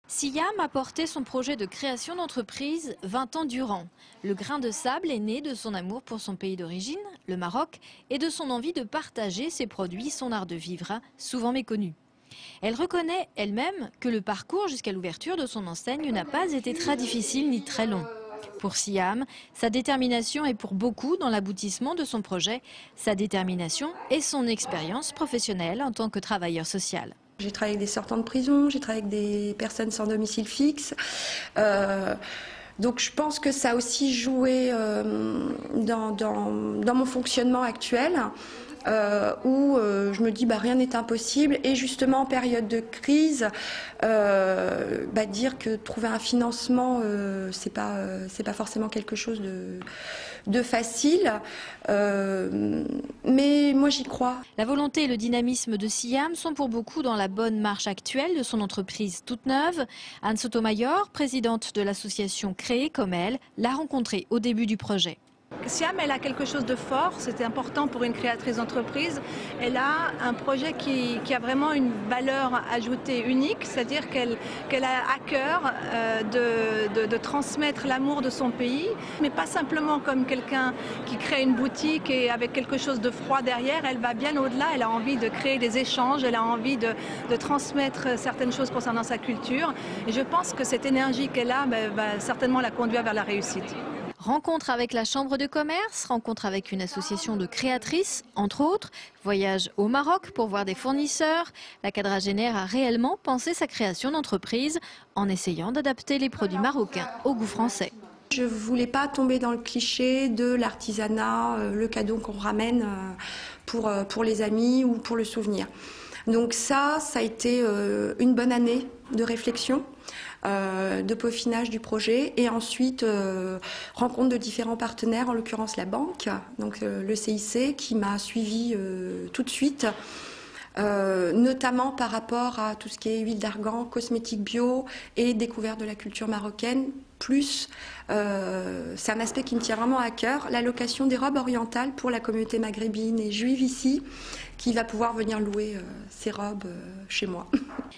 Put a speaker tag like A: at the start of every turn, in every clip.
A: Siam a porté son projet de création d'entreprise 20 ans durant. Le grain de sable est né de son amour pour son pays d'origine, le Maroc, et de son envie de partager ses produits, son art de vivre, souvent méconnu. Elle reconnaît elle-même que le parcours jusqu'à l'ouverture de son enseigne n'a pas été très difficile ni très long. Pour Siam, sa détermination est pour beaucoup dans l'aboutissement de son projet, sa détermination et son expérience professionnelle en tant que travailleur social.
B: J'ai travaillé avec des sortants de prison, j'ai travaillé avec des personnes sans domicile fixe. Donc je pense que ça a aussi joué dans mon fonctionnement actuel, où je me dis rien n'est impossible. Et justement en période de crise, dire que trouver un financement, c'est pas forcément quelque chose de facile. Mais moi j'y crois.
A: La volonté et le dynamisme de Siam sont pour beaucoup dans la bonne marche actuelle de son entreprise toute neuve. Anne Sotomayor, présidente de l'association Créer comme elle, l'a rencontrée au début du projet.
C: Siam, elle a quelque chose de fort, c'était important pour une créatrice d'entreprise. Elle a un projet qui a vraiment une valeur ajoutée unique, c'est-à-dire qu'elle a à cœur de transmettre l'amour de son pays, mais pas simplement comme quelqu'un qui crée une boutique et avec quelque chose de froid derrière. Elle va bien au-delà, elle a envie de créer des échanges, elle a envie de transmettre certaines choses concernant sa culture. Et je pense que cette énergie qu'elle a va certainement la conduire vers la réussite.
A: Rencontre avec la Chambre de commerce, rencontre avec une association de créatrices, entre autres, voyage au Maroc pour voir des fournisseurs. La quadragénaire a réellement pensé sa création d'entreprise en essayant d'adapter les produits marocains au goût français.
B: Je ne voulais pas tomber dans le cliché de l'artisanat, le cadeau qu'on ramène pour les amis ou pour le souvenir. Donc ça a été une bonne année de réflexion, de peaufinage du projet et ensuite rencontre de différents partenaires, en l'occurrence la banque, donc le CIC qui m'a suivi tout de suite. Notamment par rapport à tout ce qui est huile d'argan, cosmétiques bio et découverte de la culture marocaine. Plus, c'est un aspect qui me tient vraiment à cœur, l'allocation des robes orientales pour la communauté maghrébine et juive ici, qui va pouvoir venir louer ses robes chez moi.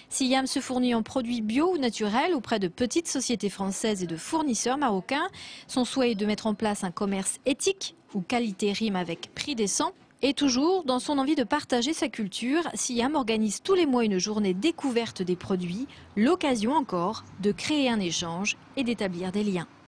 A: Siam se fournit en produits bio ou naturels auprès de petites sociétés françaises et de fournisseurs marocains. Son souhait est de mettre en place un commerce éthique où qualité rime avec prix décent. Et toujours, dans son envie de partager sa culture, Siam organise tous les mois une journée découverte des produits, l'occasion encore de créer un échange et d'établir des liens.